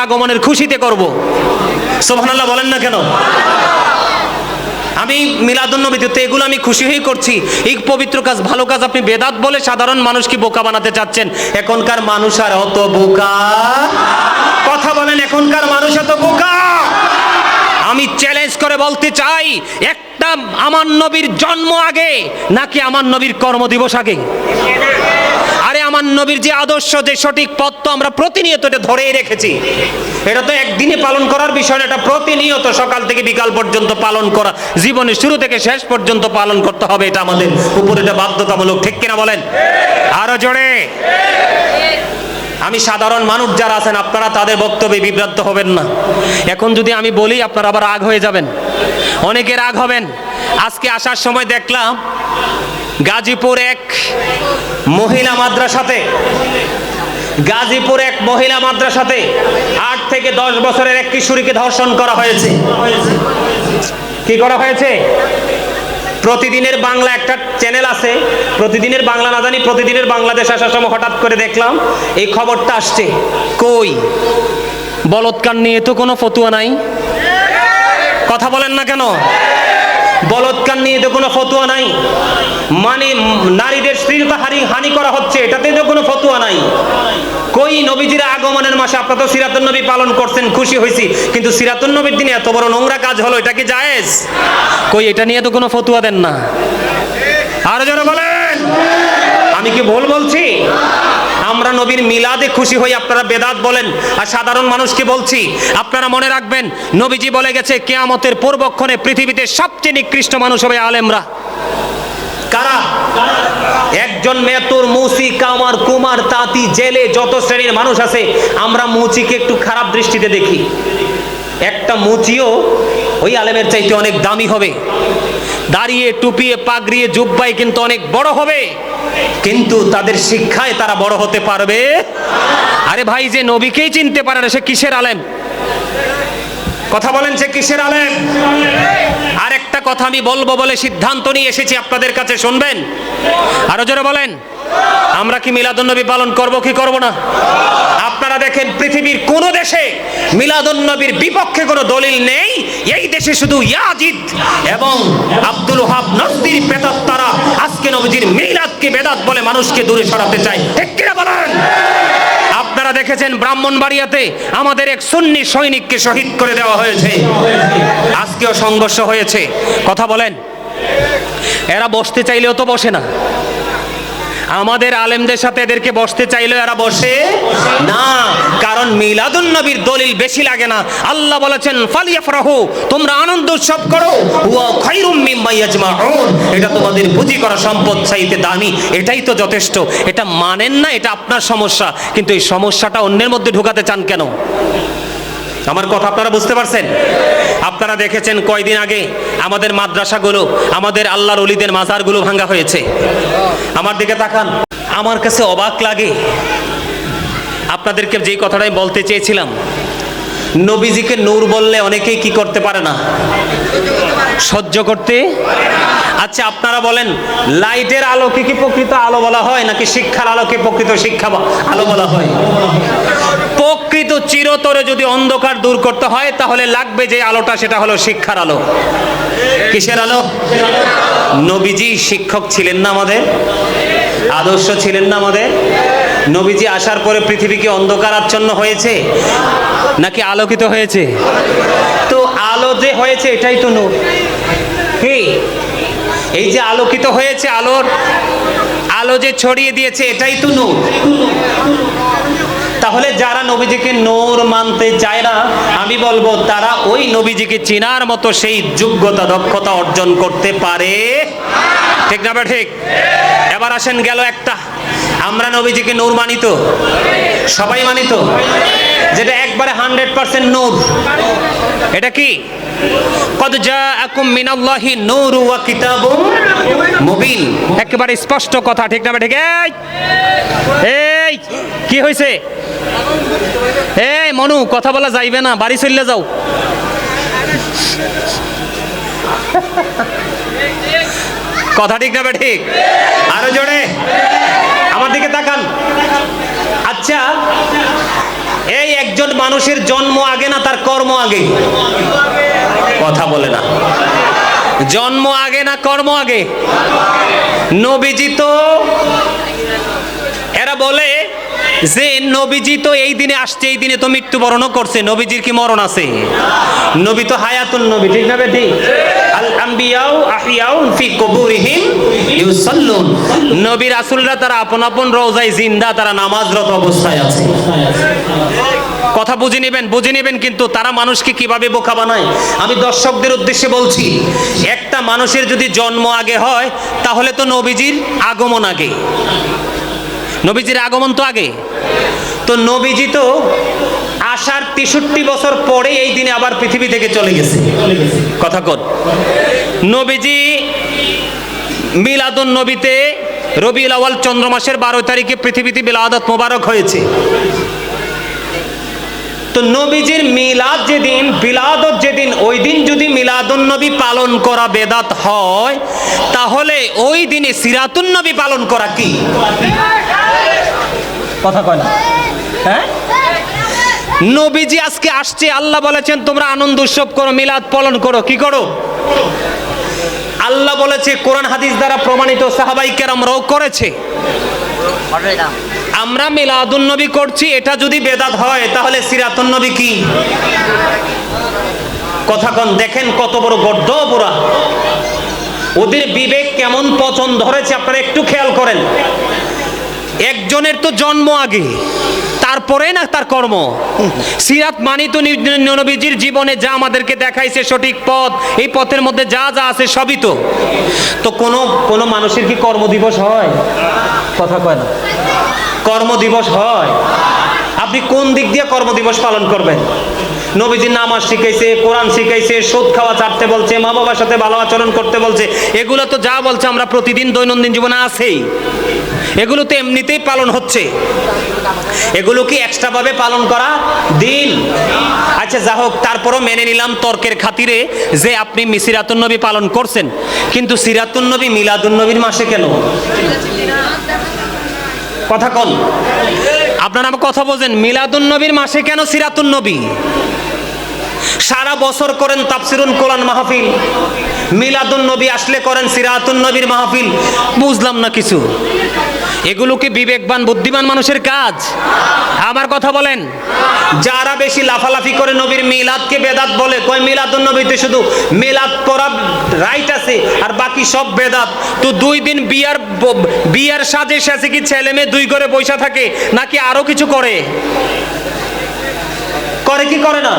আগমনের খুশিতে করব। সুবহানাল্লাহ বলেন না কেন? আমি মিলাদুন্নবীতে তো এগুলো আমি খুশি হয়ে করছি। এই পবিত্র কাজ, ভালো কাজ আপনি বেদাত বলে সাধারণ মানুষকে বোকা বানাতে চাচ্ছেন। এখনকার মানুষ আর অত বোকা, কথা বলেন, এখনকার মানুষ এত বোকা? আমি চ্যালেঞ্জ করে বলতে চাই, একটা আমার নবীর জন্ম আগে নাকি আমার নবীর কর্মদিবস আগে? আরে আমার নবীর যে আদর্শ, যে সঠিক পথ তো আমরা প্রতিনিয়ত এটা ধরেই রেখেছি। এটা তো একদিনে পালন করার বিষয় না, এটা প্রতিনিয়ত সকাল থেকে বিকাল পর্যন্ত পালন করা, জীবনের শুরু থেকে শেষ পর্যন্ত পালন করতে হবে। এটা আমাদের উপর, এটা বাধ্যতামূলক। ঠিক কিনা বলেন? আরো জোরে। আমি সাধারণ মানুষ যারা আছেন, আপনারা তাদের বক্তব্যে বিভ্রান্ত হবেন না। এখন যদি আমি বলি আপনারা আবার রাগ হয়ে যাবেন, অনেকে রাগ হবেন। আজকে আসার সময় দেখলাম গাজীপুর এক মহিলা মাদ্রাসাতে, গাজীপুর এক মহিলা মাদ্রাসাতে 8 থেকে 10 বছরের এক কিশোরীকে ধর্ষণ করা হয়েছে। কি করা হয়েছে? প্রতিদিনের বাংলা একটা চ্যানেল আছে, প্রতিদিনের বাংলা না জানি, প্রতিদিনের বাংলাদেশ আসার সময় হঠাৎ করে দেখলাম এই খবরটা আসছে। কই বলৎকার নিয়ে তো কোনো ফতুয়া নাই, কথা বলেন না কেন? বলৎকার নিয়ে তো কোনো ফতুয়া নাই, মানে নারীদের শ্লীলতা হানি করা হচ্ছে, এটাতে তো কোনো ফতুয়া নাই। কই নবীজির আগমনের মাসে আপনারা তো সিরাতুন নবী পালন করছেন, খুশি হয়েছি, কিন্তু সিরাতুন নবীর দিনে এত বড় নোংরা কাজ হলো, এটা কি জায়েজ? কই এটা নিয়ে তো কোনো ফতুয়া দেন না। আর যারা বলেন, আমি কি ভুল বলছি? আমরা নবীর মিলাদে খুশি হই, আপনারা বেদাত বলেন। আর সাধারণ মানুষকে বলছি, আপনারা মনে রাখবেন, নবীজি বলে গেছে কিয়ামতের পূর্বক্ষণে পৃথিবীতে সবচেয়ে নিকৃষ্ট মানুষ হবে আলেমরা। কারা? একজন মেতুর, মুসি, কামার, কুমার, তাঁতি, জেলে, যত শ্রেণীর মানুষ আছে, আমরা মুচিকে একটু খারাপ দৃষ্টিতে দেখি। একটা মুচিও ওই আলেমের চাইতে অনেক দামি হবে, দাঁড়িয়ে টুপিয়ে পাগড়িয়ে জুব্বাই কিন্তু অনেক বড় হবে, কিন্তু তাদের শিক্ষায় তারা বড় হতে পারবে। আরে ভাই, যে নবীকেই চিনতে পারে না সে কিসের আলেম? কথা বলেন, সে কিসের আলেম? আর একটা কথা আমি বলবো বলে সিদ্ধান্ত নিয়ে এসেছি, আপনাদের কাছে শুনবেন। আরো জোরে বলেন, আমরা কি মিলাদুন্নবী পালন করব কি করব না? আপনারা দেখেন, পৃথিবীর কোন দেশে মিলাদুন্নবীর বিপক্ষে কোনো দলিল নেই। এই দেশে শুধু ইয়াজিদ এবং আব্দুল ওহাব নজদির বেদাত্তারা আজকে নবীজির মিলাদকে বেদাত বলে মানুষকে দূরে সরাতে চায়। ঠিক কিনা বলেন? আপনারা দেখেছেন ব্রাহ্মণবাড়িয়াতে আমাদের এক সুন্নি সৈনিককে শহীদ করে দেওয়া হয়েছে, আজকেও সংঘর্ষ হয়েছে। কথা বলেন, এরা বসতে চাইলেও তো বসে না। আমাদের আলেমদের সাথে এদেরকে বসতে চাইলেও এরা বসে না, কারণ মিলাদুন নবীর দলিল বেশি লাগে না। আল্লাহ বলেছেন ফালিয়াফরাহু, তোমরা আনন্দ উৎসব করো, ওয়া খায়রুম মিম্মা ইয়াজমাউন, এটা তোমাদের পুঁজি করা সম্পদ চাইতে দামি, এটাই তো যথেষ্ট। এটা মানেন না, এটা আপনার সমস্যা, কিন্তু এই সমস্যাটা অন্যের মধ্যে ঢুকাতে চান কেন? আমার কথা আপনারা বুঝতে পারছেন? আপনারা দেখেছেন কয়দিন আগে আমাদের মাদ্রাসাগুলো, আমাদের আল্লাহর ওলিদের মাজারগুলো ভাঙা হয়েছে। আমার দিকে তাকান, আমার কাছে অবাক লাগে। আপনাদেরকে যেই কথাটাই বলতে চেয়েছিলাম, নবীজিকে নূর বললে অনেকেই কি করতে পারে না, সহ্য করতে। আচ্ছা আপনারা বলেন, লাইটের আলোকে কি প্রকৃত আলো বলা হয়, নাকি শিক্ষার আলোকে প্রকৃত শিক্ষা আলো বলা হয়? প্রকৃত চিরতরে যদি অন্ধকার দূর করতে হয়, তাহলে লাগবে যে আলোটা, সেটা হলো শিক্ষার আলো। কিসের আলো? নবীজি শিক্ষক ছিলেন না আমাদের? আদর্শ ছিলেন না আমাদের? নবীজি আসার পরে পৃথিবী কি অন্ধকারাচ্ছন্ন হয়েছে নাকি আলোকিত হয়েছে? তো আলো যে হয়েছে এটাই তো নূর। কি এই যে আলোকিত হয়েছে, আলো যে ছড়িয়ে দিয়েছে, এটাই তো নূর। তাহলে যারা নবীজিকে নূর মানতে চায় না, আমি বলবো তারা ওই নবীজিকে চিনার মতো সেই যোগ্যতা, দক্ষতা অর্জন করতে পারে। ঠিক না? ঠিক। এবার আসেন, গেল একটা, আমরা নবীজিকে নূর মানিত, সবাই মানিত, যেটা একবারে 100% নূর। এটা কি? কদ জাআকুম মিনাল্লাহি নূরু ওয়া কিতাবুম মুবিন, একেবারে স্পষ্ট কথা। ঠিক না? ঠিক। এই কি হয়েছে? এই মনু, কথা বলা যাইবে না, বাড়ি চলে যাও। কথা ঠিক না? ঠিক। আরো জোরে আমার দিকে তাকান। আচ্ছা এই একজন মানুষের জন্ম আগে না তার কর্ম আগে? কথা বলে না। জন্ম আগে না কর্ম আগে? নবীজি তো, এরা বলে যে নবীজি তো এই দিনে আসছে, এই দিনে তো মৃত্যুবরণও করছে, নবীজির কি মরণ আছে? নবী তো হায়াতুন নবী, ঠিক না বেঠিক? আল আম্বিয়াউ আহিয়াউন ফি কুবুরিহিম ইউসাল্লুন। নবী রাসূলরা তারা আপন আপন রওজায় জিন্দা, তারা নামাজরত অবস্থায় আছে। কথা বুঝে নেবেন কিন্তু তারা মানুষকে কিভাবে বোকা বানায়। আমি দর্শকদের উদ্দেশ্যে বলছি, একটা মানুষের যদি জন্ম আগে হয় তাহলে তো নবীজির আগমন আগে, নবীজির আগমন তো আগে। তো নবীজি তো আসার 63 বছর পরে এই দিনে আবার পৃথিবী থেকে চলে গেছে। কথা কন। নবীজি মিলাদুন নবীতে রবিউল আউয়াল চন্দ্র মাসের 12 তারিখে পৃথিবীতে বিলাদত মোবারক হয়েছে। তো নবীজির মিলাদ যেদিন, বিলাদত যেদিন, ওই দিন যদি মিলাদুন নবী পালন করা বেদাত হয় তাহলে ওই দিনে সিরাতুন নবী পালন করা কি? কথা কয় না, হ্যাঁ? নবীজি আজকে আসছে, আল্লাহ বলেছেন তোমরা আনন্দ উৎসব করো, মিলাদ পালন করো। কি করো? আল্লাহ বলেছে, কোরআন হাদিস দ্বারা প্রমাণিত, সাহাবায়ে কেরামরাও করেছে। আমরা মিলাদুন নবী করছি, এটা যদি বেদাত হয় তাহলে সিরাতুন নবী কি? কথা কন। দেখেন কত বড় গর্দ পুরা, ওদের বিবেক কেমন পচন ধরেছে আপনারা একটু খেয়াল করেন। একজনের তো জন্ম আগে, তারপরে না তার কর্ম। সিরাত মানি তো নবীজির জীবনে যা আমাদেরকে দেখাইছে সঠিক পথ, এই পথের মধ্যে যা যা আছে সবই তো। তো কোনো মানুষের কি কর্মদিবস হয়? কথা কয় না। কর্মদিবস হয়? আপনি কোন দিক দিয়ে কর্মদিবস পালন করবেন? নবীজি নামাজ শিখাইছে, কোরআন শিখাইছে, সুদ খাওয়া ছাড়তে বলছে, মা বাবার সাথে ভালো আচরণ করতে বলছে, এগুলো তো যা বলছে আমরা প্রতিদিন দৈনন্দিন জীবনে আছেই, এগুলো তো এমনিতেই পালন হচ্ছে। এগুলো কি এক্সট্রা ভাবে পালন করা দিন? আচ্ছা যা হোক, তারপরও মেনে নিলাম তর্কের খাতিরে যে আপনি সিরাতুন নবী পালন করছেন, কিন্তু সিরাতুন নবী মিলাদুন নবীর মাসে কেন? কথা কন। আপনারা আমার কথা বোঝেন, মিলাদুন নবীর মাসে কেন সিরাতুন নবী? সারা বছর করেন তাফসিরুল কোরআন মাহফিল, মিলাদুন নবী আসলে করেন সিরাতুন নবীর মাহফিল। বুঝলাম না কিছু। এগুলো কি বিবেকবান বুদ্ধিমান মানুষের কাজ? আমার কথা বলেন। যারা বেশি লাফালাফি করে নবীর মিলাদকে বেদাত বলে, কয় মিলাদুন নবীতে শুধু মিলাদ পড়া রাইট আছে আর বাকি সব বেদাত। তো 2 দিন বিয়ার সাজে সাজে কি ছেলে মেয়ে 2 করে পয়সা থাকে নাকি আরো কিছু করে? করে কি করে না?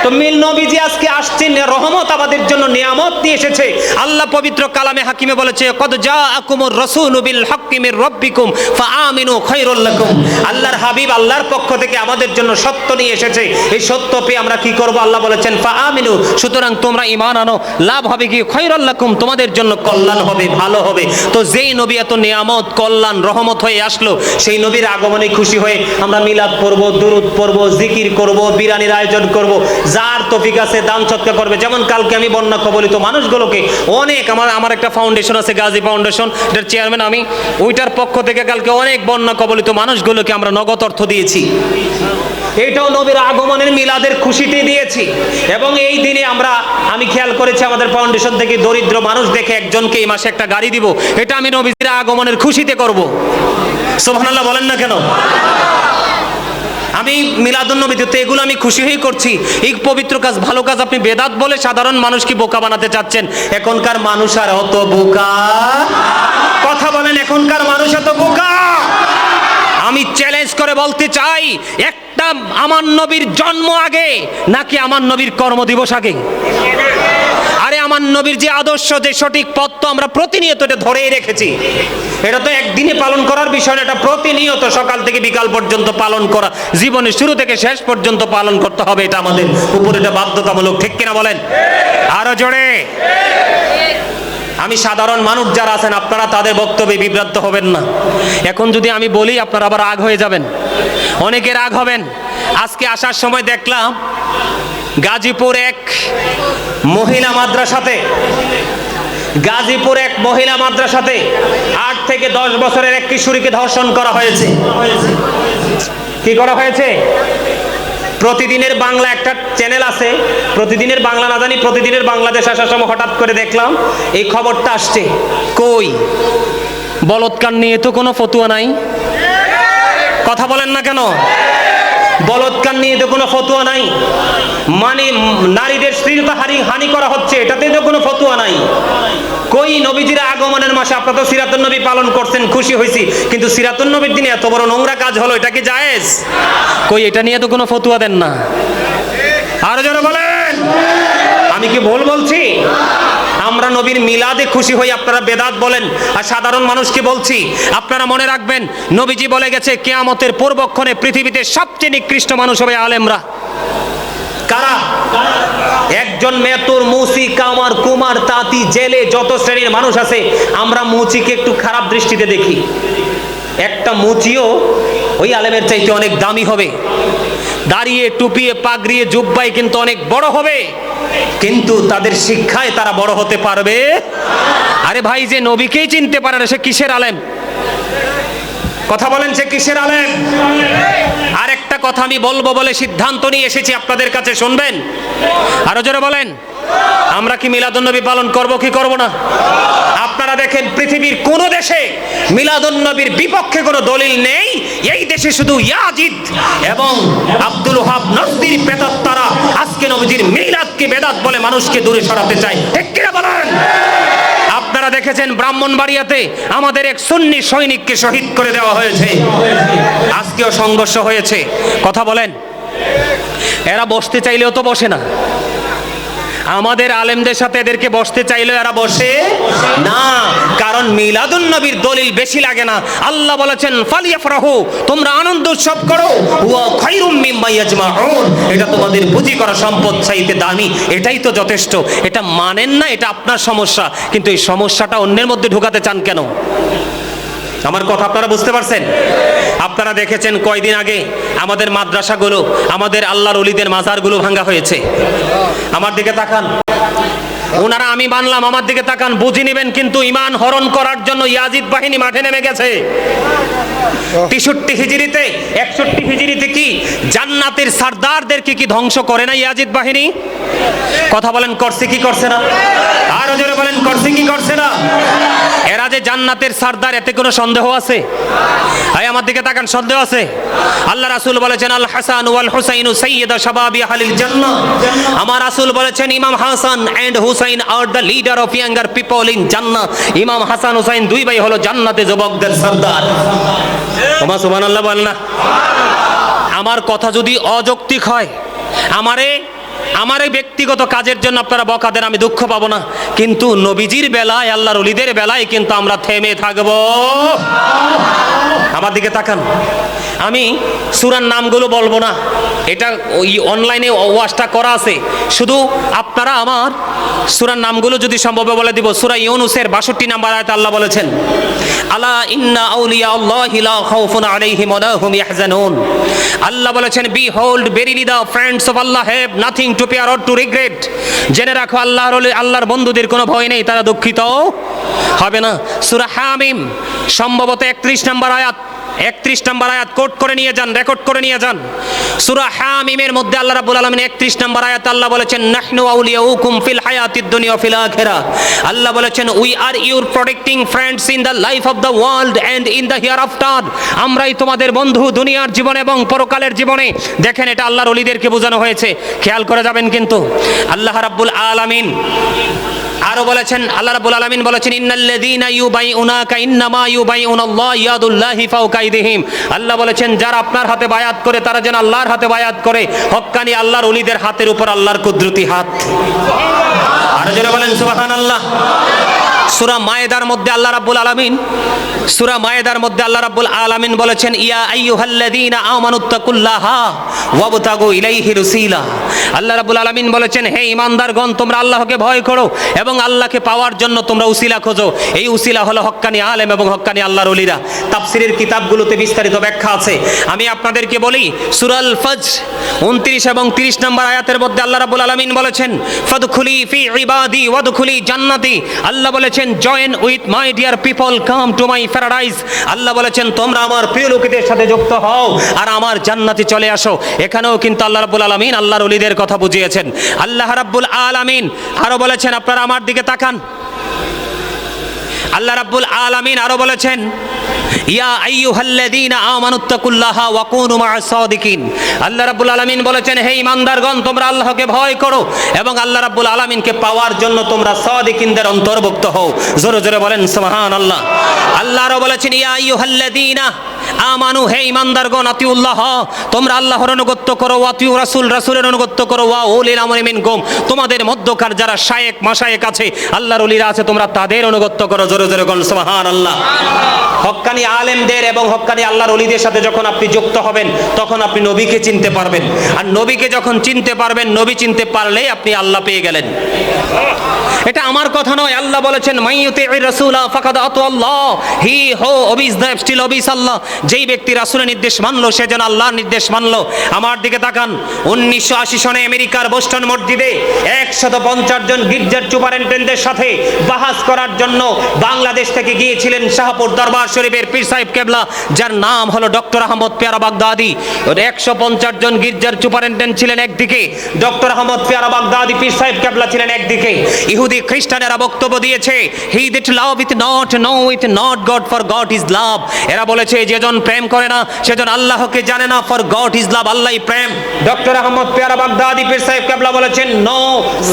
তো মিল নবীজি আজকে আসছেন, রহমত আমাদের জন্য নিয়ামত নিয়ে এসেছে। আল্লাহ পবিত্র কালামে হাকিমে বলেছে, কদ জাআকুমুর রাসূলু বিল হাক্কি মির রাব্বিকুম ফাআমিনু খায়রুল লাকুম। আল্লাহর হাবিব আল্লাহর পক্ষ থেকে আমাদের জন্য সত্য নিয়ে এসেছে, এই সত্য পেয়ে আমরা কি করব? আল্লাহ বলেছেন ফাআমিনু, সুতরাং তোমরা ঈমান আনো, লাভ হবে কি? খায়রুল লাকুম, তোমাদের জন্য কল্যাণ হবে, ভালো হবে। তো যেই নবী এত নিয়ামত, কল্যাণ, রহমত হয়ে আসলো, সেই নবীর আগমনে খুশি হয়ে আমরা মিলাদ পড়ব, দুরূদ পড়ব, জিকির করব, বিরিয়ানির আয়োজন করব। যার তৌফিক আছে দান সৎকার করবে। যেমন কালকে আমি বন্যা কবলিত মানুষগুলোকে অনেক, আমার একটা ফাউন্ডেশন আছে, গাজী ফাউন্ডেশন, এটার চেয়ারম্যান আমি, ওইটার পক্ষ থেকে কালকে অনেক বন্যা কবলিত মানুষগুলোকে আমরা নগদ অর্থ দিয়েছি। এটাও নবীর আগমনের মিলাদের খুশিতে দিয়েছি। এবং এই দিনে আমি খেয়াল করেছি আমাদের ফাউন্ডেশন থেকে দরিদ্র মানুষ দেখে একজনকে এই মাসে একটা গাড়ি দিব, এটা আমি নবীর আগমনের খুশিতে করব। সুবহানাল্লাহ বলেন না কেন? আমি মিলাদুন নবীতে তো এগুলো আমি খুশি হয়ে করছি। এই পবিত্র কাজ, ভালো কাজ আপনি বেদাত বলে সাধারণ মানুষকে বোকা বানাতে চাচ্ছেন। এখনকার মানুষ আর অত বোকা? কথা বলেন, এখনকার মানুষ এত বোকা? আমি চ্যালেঞ্জ করে বলতে চাই, একটা আমার নবীর জন্ম আগে নাকি আমার নবীর কর্মদিবস আগে? আরে আমার নবীর যে আদর্শ, যে সঠিক পথ তো আমরা প্রতিনিয়ত এটা ধরেই রেখেছি। এটা তো একদিনে পালন করার বিষয় না, এটা প্রতিনিয়ত সকাল থেকে বিকাল পর্যন্ত পালন করা, জীবনের শুরু থেকে শেষ পর্যন্ত পালন করতে হবে। এটা আমাদের উপর, এটা বাধ্যতামূলক। ঠিক কিনা বলেন? আরো জোরে। আমি সাধারণ মানুষ যারা আছেন আপনারা তাদের বক্তব্যে বিভ্রান্ত হবেন না। এখন যদি আমি বলি আপনারা আবার রাগ হয়ে যাবেন, অনেকে রাগ হবেন। আজকে আসার সময় দেখলাম গাজীপুর এক মহিলা মাদ্রাসাতে 8 থেকে 10 বছরের এক কিশোরীকে ধর্ষণ করা হয়েছে। কি করা হয়েছে? প্রতিদিনের বাংলা একটা চ্যানেল আছে, প্রতিদিনের বাংলা না জানি প্রতিদিনের বাংলাদেশ আসার সময় হঠাৎ করে দেখলাম এই খবরটা আসছে। কই বলৎকার নিয়ে তো কোনো ফতুয়া নাই, কথা বলেন না কেন? বলৎকার নিয়ে তো কোনো ফতুয়া নাই, মানে নারীদের স্ত্রীরতা হানি করা হচ্ছে, এটাতে তো কোনো ফতুয়া নাই। কই নবীজির আগমনের মাসে আপনারা তো সিরাতুন নবী পালন করছেন, খুশি হয়েছি, কিন্তু সিরাতুন নবীর দিনে এত বড় নোংরা কাজ হলো, এটা কি জায়েজ? কই এটা নিয়ে তো কোনো ফতুয়া দেন না। আরো জোরে বলেন, আমি কি ভুল বলছি? আমরা নবীর মিলাদে খুশি হই, আপনারা বেদাত বলেন। আর সাধারণ মানুষকে বলছি, আপনারা মনে রাখবেন নবীজি বলে গেছে কিয়ামতের পূর্বক্ষণে পৃথিবীতে সবচেয়ে নিকৃষ্ট মানুষ হবে আলেমরা। কারা? একজন মেতুর, মুসি, কামার, কুমার, তাঁতি, জেলে যত শ্রেণীর মানুষ আছে, আমরা মুচিকে একটু খারাপ দৃষ্টিতে দেখি। একটা মুচিও ওই আলেমের চাইতে অনেক দামি হবে, দাঁড়িয়ে টুপিয়ে পাগড়িয়ে জুব্বাই কিন্তু অনেক বড় হবে, কিন্তু তাদের শিক্ষায় তারা বড় হতে পারবে। আরে ভাই, যে নবীকেই চিনতে পারে না সে কিসের আলেম? কথা বলেন, সে কিসের আলেম? আর একটা কথা আমি বলবো বলে সিদ্ধান্ত নিয়ে এসেছি, আপনাদের কাছে শুনবেন। আরো জোরে বলেন, আমরা কি মিলাদুন নবী পালন করব কি করব না? আপনারা দেখেন পৃথিবীর কোন দেশে মিলাদুন নবীর বিপক্ষে কোনো দলিল নেই। এই দেশে শুধু ইয়াজিদ এবং আব্দুল ওহাব নজদির বেদাত্তারা আজকে নবীজির মিলাদকে বেদাত বলে মানুষকে দূরে সরাতে চায়। ঠিক কিনা বলেন? আপনারা দেখেছেন ব্রাহ্মণবাড়িয়াতে আমাদের এক সুন্নি সৈনিককে শহীদ করে দেওয়া হয়েছে, আজকেও সংঘর্ষ হয়েছে। কথা বলেন, এরা বসতে চাইলেও তো বসে না। আমাদের আলেমদের সাথে এদেরকে বসতে চাইলেও এরা বসে না, কারণ মিলাদুন নবীর দলিল বেশি লাগে না। আল্লাহ বলেছেন ফালিয়াফরাহু, তোমরা আনন্দ উৎসব করো, ওয়া খায়রুম মিম্মা ইয়াজমাউন, এটা তোমাদের পুঁজি করা সম্পদ চাইতে দামি, এটাই তো যথেষ্ট। এটা মানেন না, এটা আপনার সমস্যা, কিন্তু এই সমস্যাটা অন্যের মধ্যে ঢুকাতে চান কেন? আমার কথা আপনারা বুঝতে পারছেন? আপনারা দেখেছেন কয়দিন আগে আমাদের মাদ্রাসাগুলো, আমাদের আল্লাহর ওলিদের মাজারগুলো ভাঙা হয়েছে। আমার দিকে তাকান, ওনারা আমি মানলাম, আমার দিকে তাকান, বুঝে নেবেন। কিন্তু ঈমান হরণ করার জন্য ইয়াজিদ বাহিনী মাঠে নেমে গেছে। 63 হিজরিতে 61 হিজরিতে কি জান্নাতের সরদারদেরকে কি ধ্বংস করে না ইয়াজিদ বাহিনী? কথা বলেন, করছে কি করছে না? আরো জোরে বলেন, করছে কি করছে না? এরা যে জান্নাতের সরদার, এতে কোনো সন্দেহ আছে? ভাই আমার দিকে তাকান, সন্দেহ আছে? আল্লাহ রাসূল বলেছেন আল হাসান ওয়াল হুসাইনু সাইয়্যিদা শাবাবি আহলিল জান্নাহ। আমার রাসূল বলেছেন Imam Hasan and Hussain are the leader of younger people in Jannah. Imam Hasan Hussain দুই ভাই হলো জান্নাতে যুবকদের সরদার। ওমা সুবহানাল্লাহ বলেন না। আমার কথা যদি অযৌক্তিক হয়, আমার এই ব্যক্তিগত কাজের জন্য আপনারা বকা দেন, আমি দুঃখ পাবো না, কিন্তু নবীজির বেলায়, আল্লাহর ওলিদের বেলায় কিন্তু আমরা থেমে থাকবো। আমার দিকে তাকান, আমি সূরার নামগুলো বলবো না, এটা ওই অনলাইনে ওয়াজটা করা আছে, শুধু আপনারা আমার সূরার নামগুলো যদি সম্ভব বলে দিব। সূরা ইউনূসের 62 নম্বর আয়াতে আল্লাহ বলেছেন আলা ইন্না আউলিয়া আল্লাহি লা খাউফুন আলাইহিম ওয়া লা হুম ইয়াহজানুন। আল্লাহ বলেছেন behold verily the friends of Allah have nothing to fear or two regret. জেনে রাখো আল্লাহর বন্ধুদের কোনো ভয় নেই, তারা দুঃখিত হবে না। সূরা হামিম সম্ভবত 31 নম্বর আয়াত, 31 নম্বর আয়াত কোট করে নিয়ে যান, রেকর্ড করে নিয়ে যান। সূরা হামিমের মধ্যে আল্লাহ রাব্বুল আলামিন 31 নম্বর আয়াত আল্লাহ বলেছেন নাহনু আউলিয়াউকুম ফিল হায়াতিদ দুনিয়া ফিল আখিরাহ। আল্লাহ বলেছেন we are your protecting friends in the life of the world and in the hereafter. আমরাই তোমাদের বন্ধু দুনিয়ার জীবনে এবং পরকালের জীবনে। দেখেন, এটা আল্লাহর ওলিদেরকে বোঝানো হয়েছে, খেয়াল করে যাবেন। কিন্তু আল্লাহ রাব্বুল আলামিন আরো বলেছেন, আল্লাহ রাব্বুল আলামিন বলেছেন ইন্নাল্লাযীনা ইউবাইউনাকা ইন্নামা ইউবাইউনাল্লাহ ইয়াদুল্লাহি ফাওকা আইদিহিম। আল্লাহ বলেছেন যারা আপনার হাতে বায়াত করে তারা যেন আল্লাহর হাতে বায়াত করে। হক্কানি আল্লাহর ওলিদের হাতের উপর আল্লাহর কুদরতি হাত। আরো জোরে বলেন সুবহানাল্লাহ। সূরা মায়েদার মধ্যে আল্লাহ রাব্বুল আলামিন বলেছেন ইয়া আইয়ুহাল্লাযীনা আমানুত্তাকুল্লাহা ওয়াবতাগু ইলাইহি রুসিলা। আল্লাহ রাব্বুল আলামিন বলেছেন, হে ঈমানদারগণ, তোমরা আল্লাহকে ভয় করো এবং আল্লাহকে পাওয়ার জন্য তোমরা উসিলা খোঁজো। এই উসিলা হলো হক্কানি আলেম এবং হক্কানি আল্লাহর ওলিরা। তাফসীরের কিতাবগুলোতে বিস্তারিত ব্যাখ্যা আছে। আমি আপনাদেরকে বলি, সূরা আল ফজর 29 এবং 30 নম্বর আয়াতের মধ্যে আল্লাহ রাব্বুল আলামিন বলেছেন, ফাদখুলি ফি ইবাদি ওয়াদখুলি জান্নাতি। আল্লাহ বলেছেন, join with my dear people, come to my paradise. আল্লাহ বলেছেন, তোমরা আমার প্রিয় লোকেদের সাথে যুক্ত হও আর আমার জান্নাতে চলে আসো। এখানেও কিন্তু আল্লাহ রাব্বুল আলামিন আল্লাহর ওলিদের কথা বুঝিয়েছেন। আল্লাহ রাব্বুল আলামিন আরো বলেছেন, আপনারা আমার দিকে তাকান। আল্লাহ রাব্বুল আলামিন আরো বলেছেন, ইয়া আইয়ুহাল্লাযীনা আমানুত্তাকুল্লাহা ওয়া কুনু মা'আস সাদিকিন। আল্লাহ রাব্বুল আলামিন বলেছেন, হে ঈমানদারগণ, তোমরা আল্লাহকে ভয় করো এবং আল্লাহ রাব্বুল আলামিনকে পাওয়ার জন্য তোমরা সাদিকিনদের অন্তর্ভুক্ত হও। জোরে জোরে বলেন সুবহানাল্লাহ। আল্লাহ আরো বলেছেন, ইয়া আইয়ুহাল্লাযীনা আমানু, হে ঈমানদারগণ, আতিউল্লাহ, তোমরা আল্লাহর অনুগত্য করো, ওয়া আতিউ রাসূল, রাসূলের অনুগত্য করো, ওয়া উলিল আমরি মিনকুম, তোমাদের মধ্যকার যারা শায়েখ মাশায়েখ আছে, আল্লাহর ওলিরা আছে, তোমরা তাদের অনুগত্য করো। জোরে জোরে বলেন সুবহানাল্লাহ। হক্কানি আলেমদের এবং হক্কানি আল্লাহর ওলিদের সাথে যখন আপনি যুক্ত হবেন, তখন আপনি নবীকে চিনতে পারবেন। আর নবীকে যখন চিনতে পারবেন, নবী চিনতে পারলেই আপনি আল্লাহ পেয়ে গেলেন। এটা আমার কথা নয়, আল্লাহ বলেছেন, মাইয়ুতি'ir রাসূলা ফাকাদ আতাল্লাহ, হি হো ওবিজ দ্য স্টিল ওবিজ আল্লাহ। যেই ব্যক্তি রাসূলের নির্দেশ মানলো, সে যেন আল্লাহর নির্দেশ মানলো। আমার দিকে তাকান। 1980 সনে আমেরিকার বোস্টন মসজিদে 150 জন গির্জার সুপারিনটেন্ডেন্টের সাথে বাহাস করার জন্য বাংলাদেশ থেকে গিয়েছিলেন শাহপুর দরবার শরীফের পীর সাহেব কেবলা, যার নাম হলো ডক্টর আহমদ পেয়ারা বাগদাদি। 150 জন গির্জার সুপারিনটেন্ডেন্ট ছিলেন একদিকে, ডক্টর আহমদ পেয়ারা বাগদাদি পীর সাহেব কেবলা ছিলেন একদিকে। ইহুদি খ্রিস্টানেরা বক্তব্য দিয়েছে, he that love with not know with not god, for god is love. এরা বলেছে, যেজন প্রেম করে না সেজন আল্লাহকে জানে না, ফর গড ইজ লাভ, আল্লাহই প্রেম। ডক্টর আহমদ পেয়ারা বাগদাদি পীর সাহেব কেবলা বলেছেন, নো,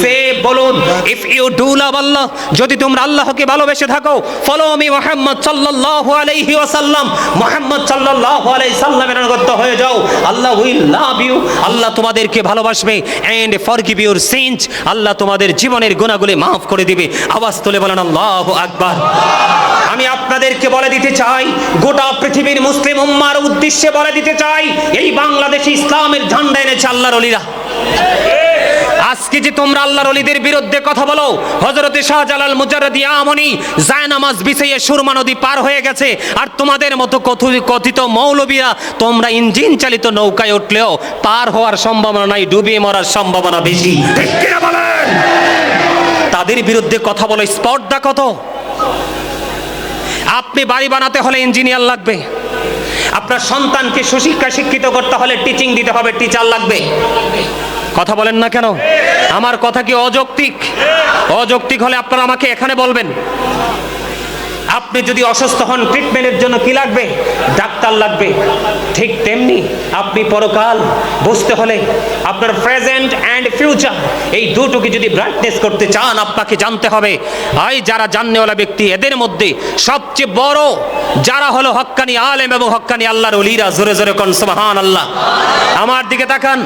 সে বলুন, ইফ ইউ ডু লাভ আল্লাহ, যদি তোমরা আল্লাহকে ভালোবেসে থাকো, ফলো মি মুহাম্মদ সাল্লাল্লাহু আলাইহি ওয়াসাল্লাম, মুহাম্মদ সাল্লাল্লাহু আলাইহি সাল্লামের অনুগত হয়ে যাও, আল্লাহ উইল লাভ ইউ, আল্লাহ তোমাদেরকে ভালোবাসবে, এন্ড ফরগিভ ইউর সিনস, আল্লাহ তোমাদের জীবনের গুনাহগুলি মাফ করে দিবে। আওয়াজ তুলে বলেন আল্লাহু আকবার। আমি আপনাদেরকে বলে দিতে চাই, গোটা পৃথিবীর মুসলিম উম্মার উদ্দেশ্যে বলে দিতে চাই, এই বাংলাদেশে ইসলামের ঝান্ডা এনেছে আল্লাহর ওলিরা। আজকে যে তোমরা আল্লাহর ওলিদের বিরুদ্ধে কথা বলো, হযরতে শাহজালাল মুজাররদি আমনি জায়নামাজ বিছিয়ে সুরমা নদী পার হয়ে গেছে, আর তোমাদের মতো কথিত মৌলবীরা তোমরা ইঞ্জিন চালিত নৌকায় উঠলেও পার হওয়ার সম্ভাবনা নাই, ডুবিয়ে মরার সম্ভাবনা বেশি। ঠিক কিনা বলেন? তাদের বিরুদ্ধে কথা বলো, স্পর্ধা কত? আপনি বাড়ি বানাতে হলে ইঞ্জিনিয়ার লাগবে, আপনার সন্তানকে সুশিক্ষা শিক্ষিত করতে হলে টিচিং দিতে হবে, টিচার লাগবে। কথা বলেন না কেন? আমার কথা কি অযৌক্তিক? অযৌক্তিক হলে আপনারা আমাকে এখানে বলবেন। আপনি যদি অসুস্থ হন, ট্রিটমেন্টের জন্য কি লাগবে? ডাক্তার লাগবে। ঠিক তেমনি আপনি পরকাল বুঝতে হলে আপনার প্রেজেন্ট অ্যান্ড ফিউচার, এই দুটোকে যদি ব্রাইটনেস করতে চান, আপনাকে জানতে হবে, যারা জাননেওয়ালা ব্যক্তি, এদের মধ্যে সবচেয়ে বড় যারা হলো হক্কানি আলেম এবং হক্কানি আল্লাহর ওলিরা। জোরে জোরে কোন সুবহানাল্লাহ। আমার দিকে তাকান।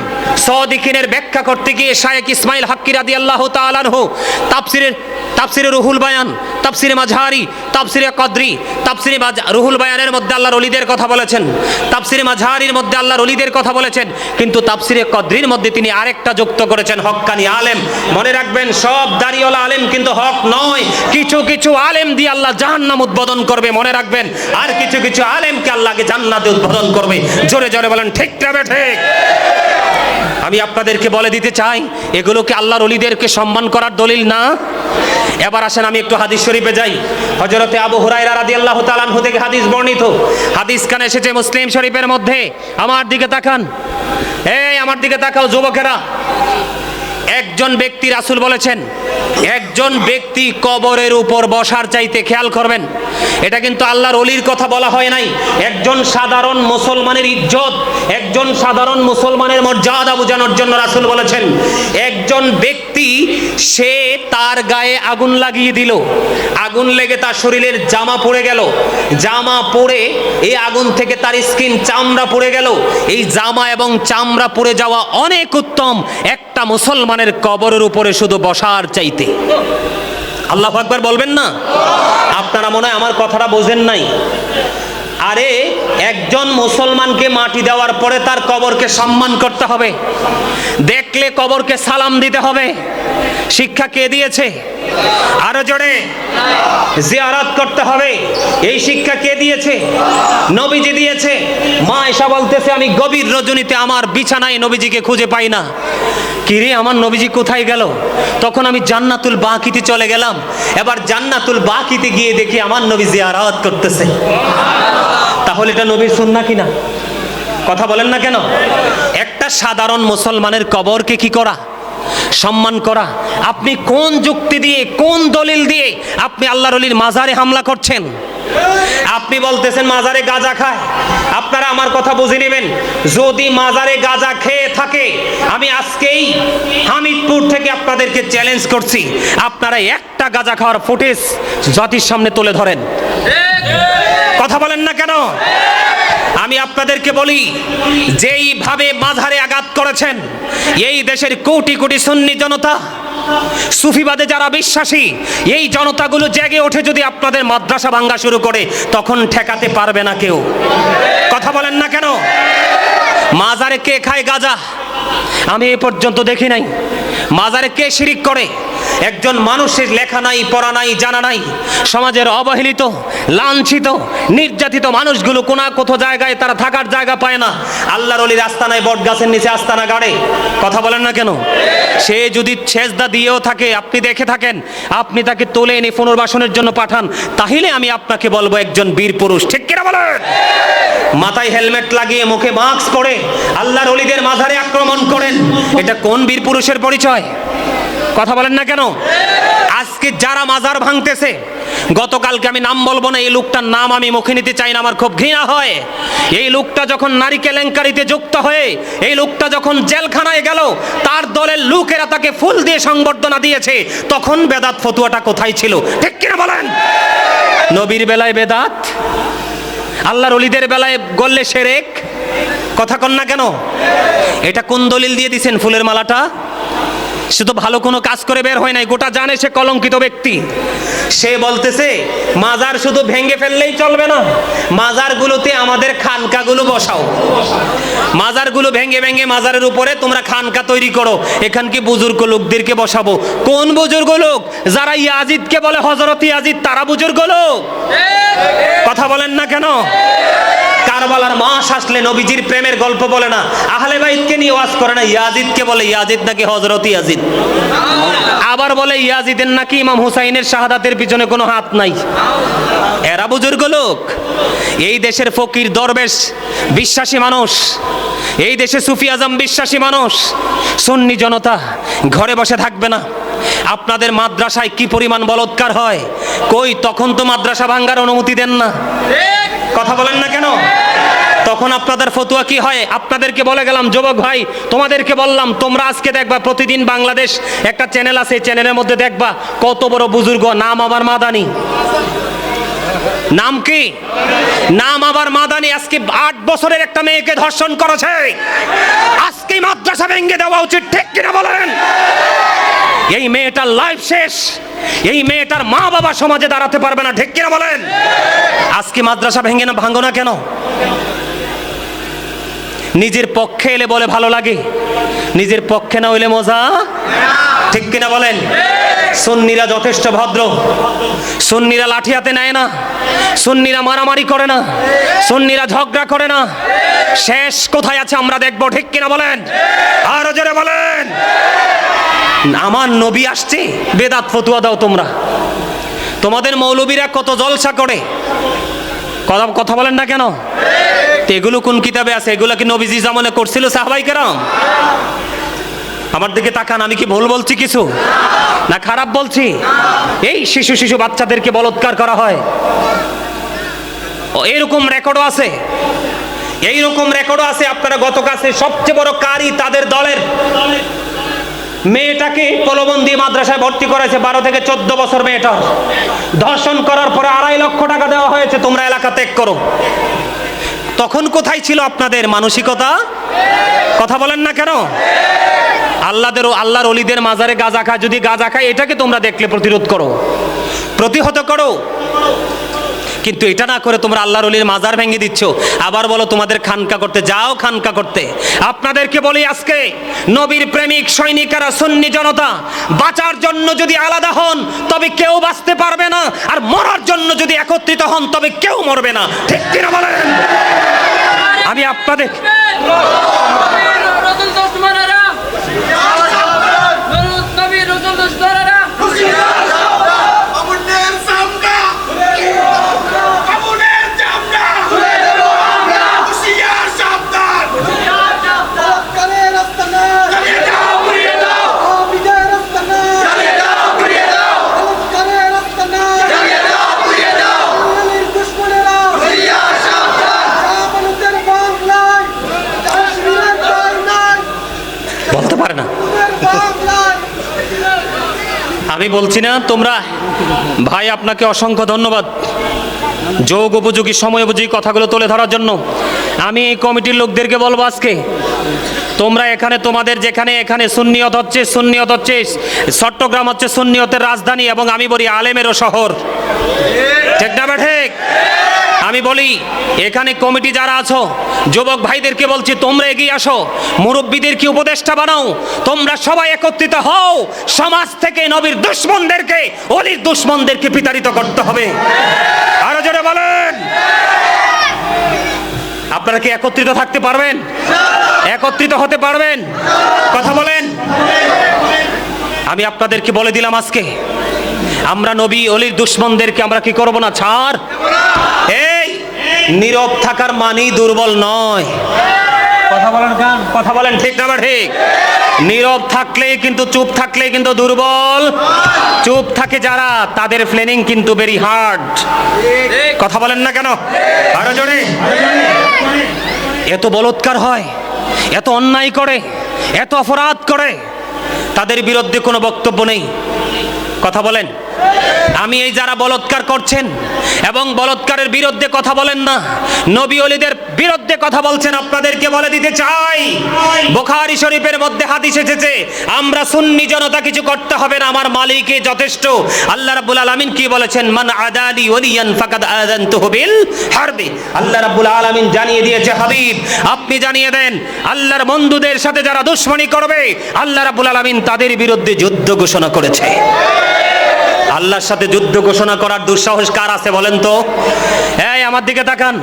সাদিকিনের ব্যাখ্যা করতে গিয়ে শায়েখ ইসমাইল হাক্কি রাদিয়াল্লাহু তাআলা আনহু তাফসিরে রুহুল বায়ান, তাফসিরে মাঝহারি, তাফসিরে কদরি, তাফসিরে রুহুল বায়ানের মধ্যে আল্লাহর ওলিদের কথা বলেছেন, তাফসিরে মাঝহারির মধ্যে আল্লাহর ওলিদের কথা বলেছেন, কিন্তু তাফসিরে কদরির মধ্যে তিনি আরেকটা যুক্ত করেছেন, হক্কানি আলেম। মনে রাখবেন, সব দাড়িওয়ালা আলেম কিন্তু হক নয়। কিছু কিছু আলেম দিয়ে আল্লাহ জাহান্নাম উদ্বোধন করবে, মনে রাখবেন। আর কিছু কিছু আলেমকে আল্লাহকে জান্নাতে উদ্বোধন করবে। জোরে জোরে বলেন ঠিক না ঠিক? আমি আপনাদেরকে বলে দিতে চাই, এগুলোকে আল্লাহর ওলিদেরকে সম্মান করার দলিল না। এবার আসেন আমি একটু হাদিস শরীফে যাই। হযরতে আবু হুরায়রা রাদিয়াল্লাহু তাআলা আনহু থেকে হাদিস বর্ণিত, হাদিস কানে এসেছে মুসলিম শরীফের মধ্যে। আমার দিকে তাকান, আমার দিকে তাকাও যুবকেরা। একজন ব্যক্তি, রাসূল বলেছেন, একজন ব্যক্তি কবরের উপর বসার চাইতে, খেয়াল করবেন, এটা কিন্তু আল্লাহর ওলির কথা বলা হয় নাই। একজন সাধারণ মুসলমানের ইজ্জত, একজন সাধারণ মুসলমানের মর্যাদা বোঝানোর জন্য রাসূল বলেছেন, একজন ব্যক্তি সে তার গায়ে আগুন লাগিয়ে দিল, আগুন লেগে তার শরীরের জামা পুড়ে গেল, জামা পুড়ে এই আগুন থেকে তার স্কিন, চামড়া পুড়ে গেল। এই জামা এবং চামড়া পুড়ে যাওয়া অনেক উত্তম একটা মুসলমানের কবরের উপরে শুধু বসার চাইতে। আল্লাহু আকবার বলবেন না? আপনারা মনে হয় আমার কথাটা বোঝেন নাই। আরে একজন মুসলমানকে মাটি দেওয়ার পরে তার কবরকে সম্মান করতে হবে, দেখলে কবরকে সালাম দিতে হবে। শিক্ষা কে দিয়েছে? আরো জোরে। জিয়ারত করতে হবে, এই শিক্ষা কে দিয়েছে? নবীজি দিয়েছে। মা এসা বলতেছে আমি গভীর রজনীতে আমার বিছানায় নবীজিকে খুঁজে পাই না। কিরে আমার নবীজি কোথায় গেল? তখন আমি জান্নাতুল বাকিতে চলে গেলাম। এবার জান্নাতুল বাকিতে গিয়ে দেখি আমার নবী জিয়ারত করতেছে। তাহলে এটা নবীর সুন্নাহ কিনা? কথা বলেন না কেন? একটা সাধারণ মুসলমানের কবরকে কি করা? সম্মান করা। আপনি কোন যুক্তি দিয়ে, কোন দলিল দিয়ে আপনি আল্লাহর ওলির মাজারে হামলা করছেন? আপনি বলতেছেন মাজারে গাঁজা খায়। আপনারা আমার কথা বুঝে নেবেন, যদি মাজারে গাঁজা খেয়ে থাকে, আমি আজকেই হামিদপুর থেকে আপনাদেরকে চ্যালেঞ্জ করছি, আপনারা একটা গাঁজা খাওয়ার ফুটেজ জাতির সামনে তুলে ধরেন। কথা বলেন না কেন? আমি আপনাদেরকে বলি, যেইভাবে মাজারে আঘাত করেছেন, এই দেশের কোটি কোটি সুন্নি জনতা, সুফিবাদে যারা বিশ্বাসী, এই জনতাগুলো জেগে ওঠে যদি আপনাদের মাদ্রাসা ভাঙ্গা শুরু করে, তখন ঠেকাতে পারবে না কেউ। কথা বলেন না কেন? মাজারে কে খায় গাঁজা? আমি এ পর্যন্ত দেখি নাই। মাজারে কে শিরিক করে? একজন মানুষের লেখা নাই, পড়া নাই, জানা নাই, সমাজের অবহেলিত, লাঞ্ছিত, নির্যাতিত মানুষগুলো কোথাও জায়গায় তারা থাকার জায়গা পায় না। আল্লাহর ওলির আস্তানায় বট গাছের নিচে আস্তানা গাড়ে। কথা বলেন না কেন? সে যদি সেজদা দিয়েও থাকে, আপনি দেখে থাকেন, আপনি তাকে তুলে এনে পুনর্বাসনের জন্য পাঠান, তাহলে আমি আপনাকে বলবো একজন বীর পুরুষ। ঠিক কিনা বলেন? মাথায় হেলমেট লাগিয়ে, মুখে মাস্ক পরে আল্লাহর ওলিদের মাজারে আক্রমণ করেন, এটা কোন বীর পুরুষের পরিচয়? কথা বলেন না কেন? আজকে যারা মাজার ভাঙতেছে, গতকালকে আমি নাম বলবো না, এই লোকটার নাম আমি মুখে নিতে চাই না, আমার খুব ঘৃণা হয়। এই লোকটা যখন নারী কেলেঙ্কারিতে যুক্ত হয়ে, এই লোকটা যখন জেলখানায় গেল, তার দলের লোকেরা তাকে ফুল দিয়ে সংবর্ধনা দিয়েছে, তখন বেদাত ফতুয়াটা কোথায় ছিল? ঠিক কিনা বলেন? নবীর বেলায় বেদাত, আল্লাহর ওলিদের বেলায় গল্লে শিরক। কথা কন না কেন? এটা কোন দলিল দিয়ে দিছেন ফুলের মালাটা? সে তো ভালো কোনো কাজ করে বের হয় নাই, গোটা জানে সে কলঙ্কিত ব্যক্তি। সে বলতেছে মাজার শুধু ভেঙে ফেললেই চলবে না, মাজারগুলোতে আমাদের খানকাগুলো বসাও। মাজারগুলো ভেঙে ভেঙে মাজারের উপরে তোমরা খানকা তৈরি করো, এখানকে বুজুর্গ লোকদেরকে বসাবো। কোন বুজুর্গ লোক? যারা ইয়াজিদকে বলে হযরত ইয়াজিদ, তারা বুজুর্গ লোক। কথা বলেন না কেন? কারবালার মাস আসলে নবীজির প্রেমের গল্প বলে না, আহলে বাইতকে নিয়ে ওয়াজ করে না, ইয়াজিদকে বলে ইয়াজিদ নাকি হযরত ইয়াজিদ। আবার বলে ইয়াজিদের নাকি ইমাম হুসাইনের শাহাদাতের পিছনে কোনো হাত নাই। এরা বুজুর্গ লোক। এই দেশের ফকির দরবেশ বিশ্বাসী মানুষ, এই দেশে সুফি আজম বিশ্বাসী মানুষ, সুন্নি জনতা ঘরে বসে থাকবে না। আপনাদের মাদ্রাসায় কি পরিমাণ বলৎকার হয়, কই তখন তো মাদ্রাসা ভাঙ্গার অনুমতি দেন না। কথা বলেন না কেন? তখন আপনাদের ফতুয়া কি হয়? আপনাদেরকে বলে গেলাম, যুবক ভাই তোমাদেরকে বললাম, তোমরা আজকে দেখবা প্রতিদিন বাংলাদেশ একটা চ্যানেল আছে, চ্যানেলের মধ্যে দেখবা কত বড় বুজুর্গ, নাম আবার মাদানি। নাম কি? নাম আবার মাদানি। আজকে 8 বছরের একটা মেয়েকে ধর্ষণ করেছে। আজকে মাদ্রাসা ভেঙে দেওয়া উচিত। ঠিক কিনা বলেন? এই মেয়েটার লাইফ শেষ, এই মেয়েটার মা বাবা সমাজে দাঁড়াতে পারবে না। ঠিক কিনা বলেন? আজকে মাদ্রাসা ভেঙে না, ভাঙো না কেন? নিজের পক্ষে এলে বলে ভালো লাগে, নিজের পক্ষে না হইলে মজা। ঠিক কিনা বলেন? সুন্নিরা যথেষ্ট ভদ্র, সুন্নিরা লাঠি হাতে নেয় না, সুন্নিরা মারামারি করে না, সুন্নিরা ঝগড়া করে না। শেষ কোথায় আছে আমরা দেখবো। ঠিক কিনা বলেন? আরো জোরে বলেন। আমার নবী আসছে, বেদাত ফতুয়া দাও তোমরা। তোমাদের মৌলবীরা কত জলসা করে, কথা বলেন না কেন? এগুলো কোন কিতাবে আছে? এগুলো কি নবীজি জামানে করছিল সাহাবায়ে কেরাম? আমার দিকে তাকান, আমি কি ভুল বলছি কিছু? না খারাপ বলছি? এই শিশু বাচ্চাদেরকে বলৎকার করা হয়, এরকম রেকর্ডও আছে, এইরকম রেকর্ডও আছে। আপনারা গত কাছে সবচেয়ে বড় কারি তাদের দলের মেয়েটাকে প্রলোভন মাদ্রাসায় ভর্তি করেছে, 12 থেকে 14 বছর মেয়েটা ধর্ষণ করার পরে 2.5 লক্ষ টাকা দেওয়া হয়েছে, তোমরা এলাকা ত্যাগ করো। তখন কোথায় ছিল আপনাদের মানসিকতা? কথা বলেন না কেন? আল্লাহর ওলিদের মাজারে গাঁজা খায়, যদি গাঁজা খায় এটাকে তোমরা দেখলে প্রতিরোধ করো, প্রতিহত করো। কিন্তু এটা না করে তোমরা আল্লাহর ওলির মাজার ভেঙে দিচ্ছ, আবার বলো তোমাদের খানকা করতে। যাও খানকা করতে। আপনাদেরকে বলি আজকে নবীর প্রেমিক সৈনিকেরা, সুন্নি জনতা, বাঁচার জন্য যদি আলাদা হন তবে কেউ বাঁচতে পারবে না, আর মরার জন্য যদি একত্রিত হন তবে কেউ মরবে না। ঠিক কিনা বলেন? আমি আপনাদের বলতে পারে না। আমি বলছি না তোমরা ভাই, আপনাকে অসংখ্য ধন্যবাদ যোগ উপযোগী সময় উপযোগী কথাগুলো তুলে ধরার জন্য। আমি এই কমিটির লোকদেরকে বলবো আজকে তোমরা এখানে তোমাদের যেখানে এখানে সুন্নিয়ত হচ্ছে চট্টগ্রাম হচ্ছে সুন্নিয়তের রাজধানী এবং আমি বলি আলেমেরও শহর। ঠিক না ঠিক? আমি বলি এখানে কমিটি যারা আছো যুবক ভাইদেরকে বলছি তোমরা এগিয়ে আসো, মুরব্বীদেরকে উপদেষ্টা বানাও, তোমরা সবাই একত্রিত হও। সমাজ থেকে নবীর দুশমনদেরকে, ওলির দুশমনদেরকে বিতাড়িত করতে হবে। আরো জোরে বলেন। আপনারা কি একত্রিত থাকতে পারবেন? একত্রিত হতে পারবেন? কথা বলেন। আমি আপনাদেরকে বলে দিলাম আজকে আমরা নবী ওলির দুশমনদেরকে আমরা কি করব না, ছাড়। এই নীরব থাকার মানেই দুর্বল নয়। কথা বলেন ঠিক না ঠিক? নীরব থাকলেই কিন্তু, চুপ থাকলেই কিন্তু দুর্বল। চুপ থাকে যারা তাদের প্ল্যানিং কিন্তু ভেরি হার্ড। কথা বলেন না কেন? আরো জোরে। এত বলৎকার হয়, এত অন্যায় করে, এত অপরাধ করে, তাদের বিরুদ্ধে কোনো বক্তব্য নেই। কথা বলেন। আমি এই যারা বলৎকার করছেন এবং বলৎকারের বিরুদ্ধে কথা বলেন না, নবী ওলিদের বিরুদ্ধে কথা বলছেন, আপনাদেরকে বলে দিতে চাই বুখারী শরীফের মধ্যে হাদিস এসেছে আমরা সুন্নি জনতা কিছু করতে হবে না, আমার মালিকই যথেষ্ট। আল্লাহ রাব্বুল আলামিন কি বলেছেন? মান আদালি ওলিয়ান ফাকাদ আযানতুহু বিল হারবি। আল্লাহ রাব্বুল আলামিন জানিয়ে দিয়েছে, হাবিব আপনি জানিয়ে দেন আল্লাহর বন্ধুদের সাথে যারা দুশমনি করবে আল্লাহ রাব্বুল আলামিন তাদের বিরুদ্ধে যুদ্ধ ঘোষণা করেছে। আল্লাহর সাথে যুদ্ধ ঘোষণা করার দুঃসাহস কার আছে বলেন তো? এই আমার দিকে তাকান।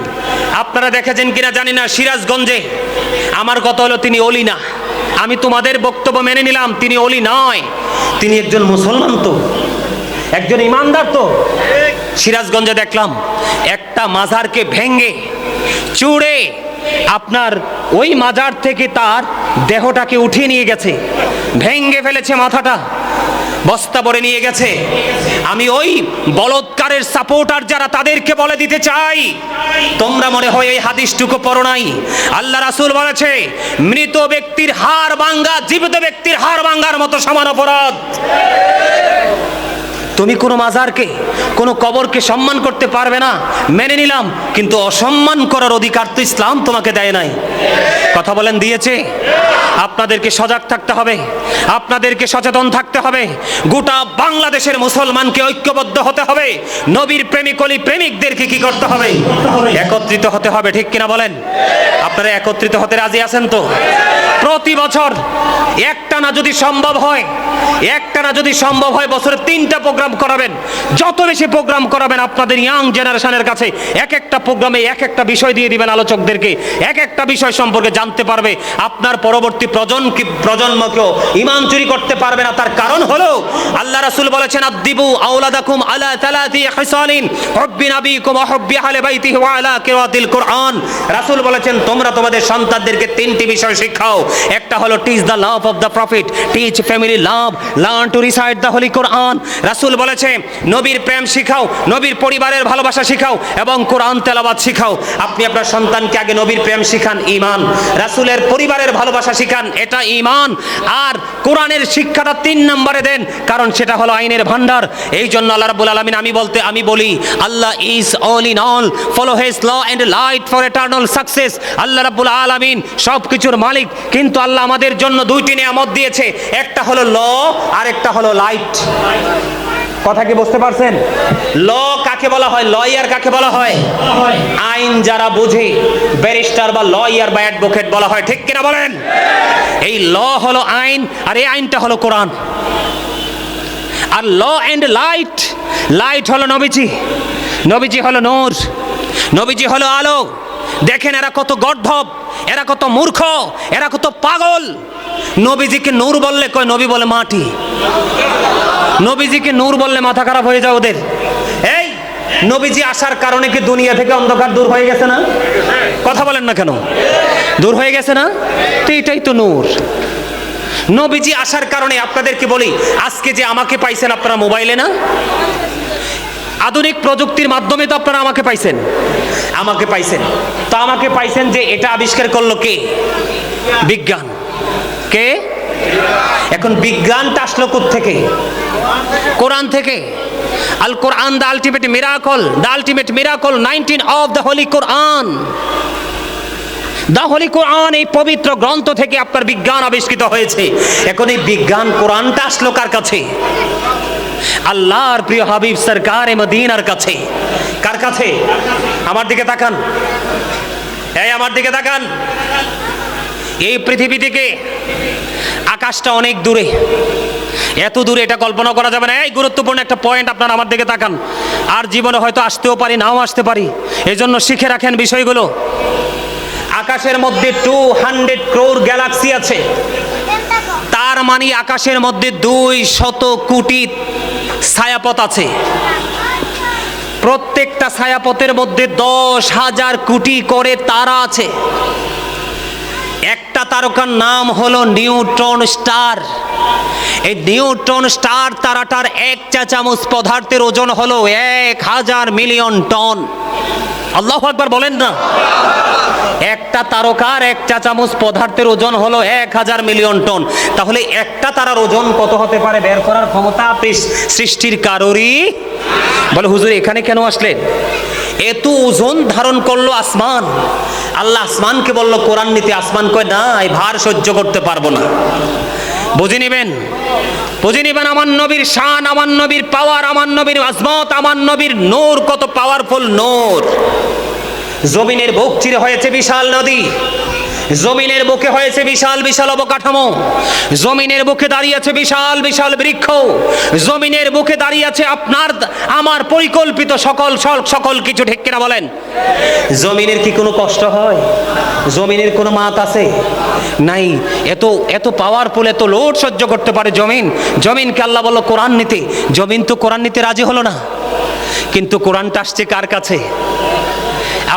আপনারা দেখেছেন কিনা জানি না, সিরাজগঞ্জে আমার কথা হলো তিনি ওলি না। আমি তোমাদের বক্তব্য মেনে নিলাম, তিনি ওলি নয়, তিনি একজন মুসলমান, তো একজন ইমানদার। তো সিরাজগঞ্জে দেখলাম একটা মাজারকে ভেঙ্গে চুড়ে আপনার ওই মাজার থেকে তার দেহটাকে উঠিয়ে নিয়ে গেছে, ভেঙ্গে ফেলেছে মাথাটা, বস্তা ভরে নিয়ে গেছে। আমি ওই বলৎকারের সাপোর্টার যারা তাদেরকে বলে দিতে চাই, তোমরা মনে হয় এই হাদিসটুকু পড়ো নাই। আল্লাহ রাসূল বলেছে মৃত ব্যক্তির হাড় ভাঙা জীবিত ব্যক্তির হাড় ভাঙার মতো সমান অপরাধ। তুমি কোনো মাজারকে, কোনো কবরকে সম্মান করতে পারবে না, মেনে নিলাম, কিন্তু অসম্মান করার অধিকার তো ইসলাম তোমাকে দেয় নাই। কথা বলেন, দিয়েছে? আপনাদেরকে সজাগ থাকতে হবে, আপনাদেরকে সচেতন থাকতে হবে। গোটা বাংলাদেশের মুসলমানকে ঐক্যবদ্ধ হতে হবে। নবীর প্রেমিক ওলি প্রেমিকদেরকে কি করতে হবে? একত্রিত হতে হবে। ঠিক কিনা বলেন? আপনারা একত্রিত হতে রাজি আছেন তো? প্রতি বছর একটানা যদি সম্ভব হয় বছরে 3টা প্রোগ্রাম করাবেন। যত বেশি প্রোগ্রাম করাবেন আপনাদের ইয়াং জেনারেশনের কাছে এক একটা প্রোগ্রামে এক একটা বিষয় দিয়ে দিবেন, আলোচকদেরকে এক একটা বিষয় সম্পর্কে জানতে পারবে। আপনার পরবর্তী প্রজন্মকেও ইমান চুরি করতে পারবে না। তার কারণ হলো আল্লাহ রাসূল বলেছেন আদিবু আওলাদাকুম আলা তালাতি হিসালিন হুব্বি নাবিকুম ওয়া হুব্বি আহলি বাইতিহি ওয়া আলা কিরাতিল কুরআন। রাসূল বলেছেন তোমরা তোমাদের সন্তানদেরকে 3টি বিষয় শিখাও। একটা হলো teach the love of the prophet, teach family love, learn to recite the holy Quran. রাসূল বলেছে নবীর প্রেম শিখাও, নবীর পরিবারের ভালোবাসা শিখাও এবং কোরআন তেলাওয়াত শিখাও। আপনি আপনার সন্তানকে আগে নবীর প্রেম শিখান, ঈমান, রাসূলের পরিবারের ভালোবাসা শিখান, এটা ঈমান, আর কোরআনের শিক্ষাটা 3 নম্বরে দেন, কারণ সেটা হলো আইনের ভান্ডার। এই জন্য আল্লাহ রাব্বুল আলামিন আমি বলি Allah is all in all, follow his law and light for eternal success. আল্লাহ রাব্বুল আলামিন সব কিছুর মালিক, কিন্তু আল্লাহ আমাদের জন্য 2টি নিয়ামত দিয়েছে, একটা হলো ল আর একটা হলো লাইট। কথা কি বুঝতে পারছেন? ল কাকে বলা হয়? লয়ার কাকে বলা হয়? আইন যারা বুঝে, ব্যারিস্টার বা লয়ার বা অ্যাডভোকেট বলা হয়, ঠিক কিনা বলেন? এই ল হলো আইন, আর এই আইনটা হলো কোরআন। আর ল এন্ড লাইট, লাইট হলো নবীজি, নবীজি হলো নূর, নবীজি হলো আলো। দেখেন এরা কত গর্ধব, এরা কত মূর্খ, এরা কত পাগল। নবীজিকে নূর বললে কয় নবী বলে মাটি, নবীজিকে নূর বললে মাথা খারাপ হয়ে যায় ওদের। এই নবীজি আসার কারণে কি দুনিয়া থেকে অন্ধকার দূর হয়ে গেছে না? কথা বলেন না কেন? দূর হয়ে গেছে না? তো এটাই তো নূর। নবীজি আসার কারণে আপনাদেরকে বলি, আজকে যে আমাকে পাইছেন আপনারা মোবাইলে না, আধুনিক প্রযুক্তির মাধ্যমে তো আপনারা আমাকে পাইছেন, আমাকে পাইছেন। তো আমাকে পাইছেন যে এটা আবিষ্কার করলো কে? বিজ্ঞান। কে? এখন বিজ্ঞানটা আসলো কোত্থেকে? কোরআন থেকে। Al Quran the ultimate miracle, the ultimate miracle 19 of the holy Quran. The holy Quran, এই পবিত্র গ্রন্থ থেকে আপনার বিজ্ঞান আবিষ্কৃত হয়েছে। এখন এই বিজ্ঞান কোরআনটা আসলো কার কাছে? আল্লাহর প্রিয় হাবিব সরকারে মদিনার কাছে। কার কাছে? আমার দিকে তাকান, এই আমার দিকে তাকান। এই পৃথিবী থেকে আকাশটা অনেক দূরে, এত দূরে এটা কল্পনা করা যাবে না। এই গুরুত্বপূর্ণ একটা পয়েন্ট, আপনারা আমার দিকে তাকান। আর জীবনে হয়তো আসতেও পারি, নাও আসতে পারি, এই জন্য শিখে রাখেন বিষয়গুলো। আকাশের মধ্যে 200 crore গ্যালাক্সি আছে। তার মানে আকাশের মধ্যে 200 কোটি ছায়াপথ আছে। প্রত্যেকটা ছায়াপথের মধ্যে 10,000 কোটি করে তারা আছে। একটা তারকার নাম হলো নিউট্রন স্টার। এই নিউট্রন স্টার তারাটার এক চা চামচ পদার্থের ওজন হলো 1000 মিলিয়ন টন। আল্লাহু আকবার বলেন না। একটা তারকার এক চা চামচ পদার্থের ওজন হলো 1000 মিলিয়ন টন। তাহলে একটা তারার ওজন কত হতে পারে বের করার ক্ষমতা সৃষ্টির কারোরই। বলে হুজুর এখানে কেন আসলেন? এত ওজন ধারণ করলো আসমান। আল্লাহ আসমানকে বলল কোরআন নিতে। আসমান কয় না, এই ভার সহ্য করতে পারবো না। বুঝে নিবেন, বুঝে নিবেন আমার নবীর শান, আমার নবীর পাওয়ার, আমার নবীর আজমত, আমার নবীর নূর কত পাওয়ারফুল নূর। জমিনের বুক চিরে হয়েছে বিশাল নদী, জমিনের বুকে হয়েছে বিশাল বিশাল অবকাঠামো, জমিনের বুকে দাঁড়িয়ে আছে বিশাল বিশাল বৃক্ষ, জমিনের বুকে দাঁড়িয়ে আছে আপনার আমার পরিকল্পিত সকল সকল কিছু। ঠিক কিনা বলেন? জমিনের কি কোনো কষ্ট হয়? জমিনের কোনো মাত আছে? নাই। এত এত পাওয়ারফুল, এত লোড সহ্য করতে পারে জমিন। জমিনকে আল্লাহ বলল কোরআন নিতে। জমিন তো কোরআন নিতে রাজি হলো না, কিন্তু কোরআনটা আসছে কার কাছে?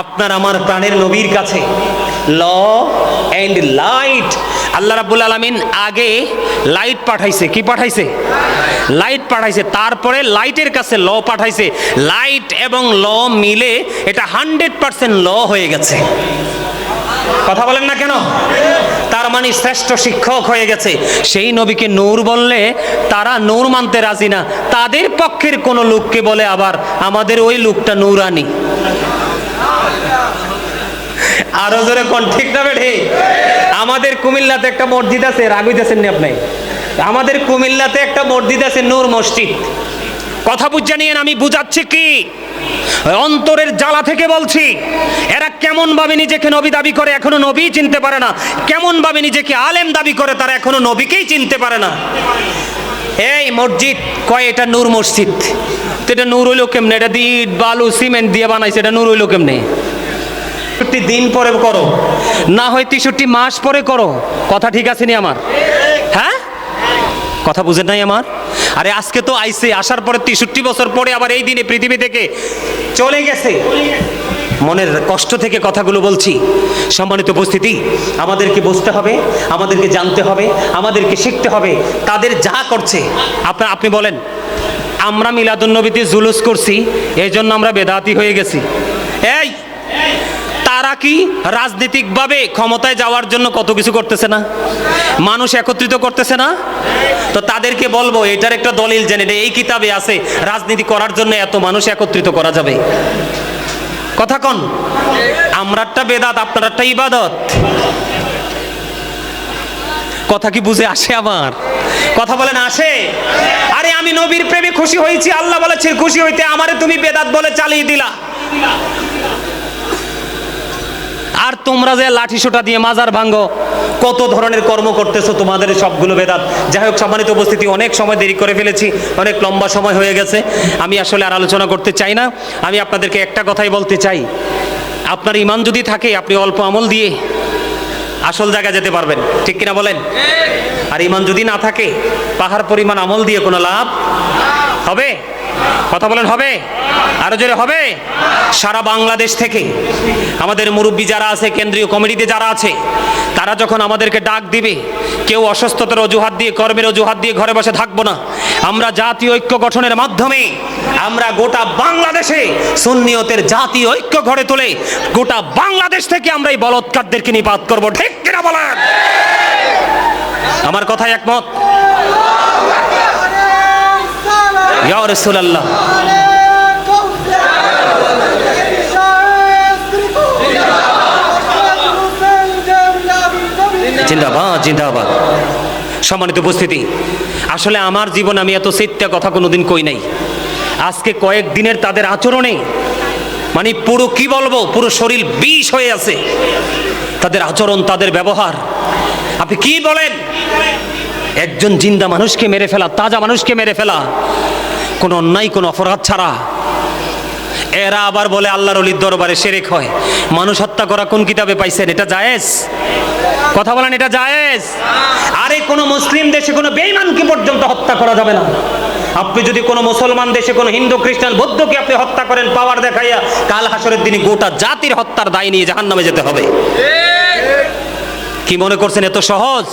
আপনার আমার প্রাণের নবীর কাছে। ল এন্ড লাইট। আল্লাহ রাব্বুল আলামিন আগে লাইট পাঠাইছে। কি পাঠাইছে? লাইট পাঠাইছে। তারপরে লাইটের কাছে ল পাঠাইছে। লাইট এবং ল মিলে এটা 100% ল হয়ে গেছে। কথা বলেন না কেন? তার মানে শ্রেষ্ঠ শিক্ষক হয়ে গেছে। সেই নবীকে নূর বললে তারা নূর মানতে রাজি না। তাদের পক্ষের কোন লোককে বলে আবার আমাদের ওই লোকটা নূরানি। আরো জোরে কোন, ঠিক না বেঠে? আমাদের কুমিল্লাতে একটা মসজিদ আছে, রাগ হইতেছেন না আপনি? আমাদের কুমিল্লাতে একটা মসজিদ আছে, নূর মসজিদ। কথা বুঝে নিয়েন, আমি বুঝাচ্ছি কি অন্তরের জ্বালা থেকে বলছি। এরা কেমন ভাবে নিজেকে নবী দাবি করে, এখনো নবী চিনতে পারে না। কেমন ভাবে নিজেকে আলেম দাবি করে, তারা এখনো নবীকেই চিনতে পারে না। এই মসজিদ কয় এটা নূর মসজিদ। তো এটা নূর হইলো কেমনে? এটা দিয়ে ইট বালু সিমেন্ট দিয়ে বানাইছে, এটা নূর হইলো কেমনে? 63 দিন পরে করো, না হয় 63 মাস পরে করো। কথা ঠিক আছে নি আমার? হ্যাঁ, কথা বুঝেন নাই আমার? আরে আজকে তো আইছে, আসার পরে 63 বছর পরে আবার এই দিনে পৃথিবী থেকে চলে গেছে। মনের কষ্ট থেকে কথাগুলো বলছি। সম্মানিত উপস্থিতি, আমাদেরকে বুঝতে হবে, আমাদেরকে জানতে হবে, আমাদেরকে শিখতে হবে। তাদের যা করছে, আপনি বলেন আমরা মিলাদুন্নবীতে জুলুস করছি এই জন্য আমরা বেদাতি হয়ে গেছি। এই তারা কি রাজনৈতিকভাবে ক্ষমতায় যাওয়ার জন্য কত কিছু করতেছে না? মানুষ একত্রিত করতেছে না? তো তাদেরকে বলবো এটার একটা দলিল জেনে এই কিতাবে আছে, রাজনীতি করার জন্য এত মানুষ একত্রিত করা যাবে। কথা কন, আমরারটা বেদাত, আপনারটা ইবাদত। কথা কি বুঝে আসে? আমার কথা বলেন আসে? আরে আমি নবীর প্রেমে খুশি হয়েছি, আল্লাহ বলেছে খুশি হইতে, আমারে তুমি বেদাত বলে চালিয়ে দিলা। আর তোমরা যে লাঠি সোটা দিয়ে মাজার ভাঙ্গো, কত ধরনের কর্ম করতেছো, তোমাদের সবগুলো বেদাত। যাই হোক, সম্মানিত উপস্থিতি, অনেক সময় দেরি করে ফেলেছি, অনেক লম্বা সময় হয়ে গেছে, আমি আসলে আর আলোচনা করতে চাই না। আমি আপনাদেরকে একটা কথাই বলতে চাই, আপনার ঈমান যদি থাকে, আপনি অল্প আমল দিয়ে আসল জায়গায় যেতে পারবেন, ঠিক কিনা বলেন? আর ঈমান যদি না থাকে, পাহাড় পরিমাণ আমল দিয়ে কোনো লাভ হবে? কথা বলেন হবে? আরো জোরে হবে? সারা বাংলাদেশ থেকে আমাদের মুরব্বী যারা আছে, কেন্দ্রীয় কমিটিতে যারা আছে, তারা যখন আমাদেরকে ডাক দিবে, কেউ অসুস্থতার অজুহাত দিয়ে, কর্মের অজুহাত দিয়ে ঘরে বসে থাকবো না। আমরা জাতীয় ঐক্য গঠনের মাধ্যমে আমরা গোটা বাংলাদেশে সুন্নিয়তের জাতীয় ঐক্য গড়ে তুলে গোটা বাংলাদেশ থেকে আমরা এই বলৎকারদেরকে নিপাত করবো, ঠিক কিনা বলেন? আমার কথায় একমত? ইয়া রাসূলুল্লাহ, জিন্দাবাদ জিন্দাবাদ। সম্মানিত উপস্থিতি, আসলে আমার জীবনে আমি এত সত্যি কথা কোনোদিন কই নাই। আজকে কয়েকদিনের তাদের আচরণে মানে পুরো কি বলবো, পুরো শরীর বিষ হয়ে আছে। তাদের আচরণ, তাদের ব্যবহার, আপনি কি বলেন? একজন জিন্দা মানুষকে মেরে ফেলা, তাজা মানুষকে মেরে ফেলা, কোনো অন্যায়, কোনো অপরাধ ছাড়া। এরা আবার বলে আল্লাহর ওলির দরবারে শিরক হয়। মানুষ হত্যা করা কোন কিতাবে পাইছেন? এটা জায়েজ? কথা বলেন, এটা জায়েজ? আরে কোনো মুসলিম দেশে কোনো বেঈমানকে পর্যন্ত হত্যা করা যাবে না। আপনি যদি কোনো মুসলমান দেশে কোনো হিন্দু, খ্রিস্টান, বৌদ্ধকে আপনি হত্যা করেন পাওয়ার দেখাইয়া, কাল হাসরের দিনে গোটা জাতির হত্যার দায় নিয়ে জাহান্নামে যেতে হবে। কি মনে করছেন এত সহজ?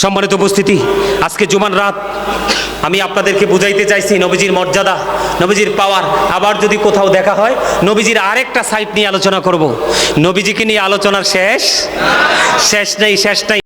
সম্মানিত উপস্থিতি, আজকে জুমার রাত আমি আপনাদেরকে বুঝাইতে চাইছি নবীজির মর্যাদা, নবীজির পাওয়ার। আবার যদি কোথাও দেখা হয়, নবীজির আরেকটা সাইড নিয়ে আলোচনা করব। নবীজিকে নিয়ে আলোচনার শেষ নেই, শেষ নেই।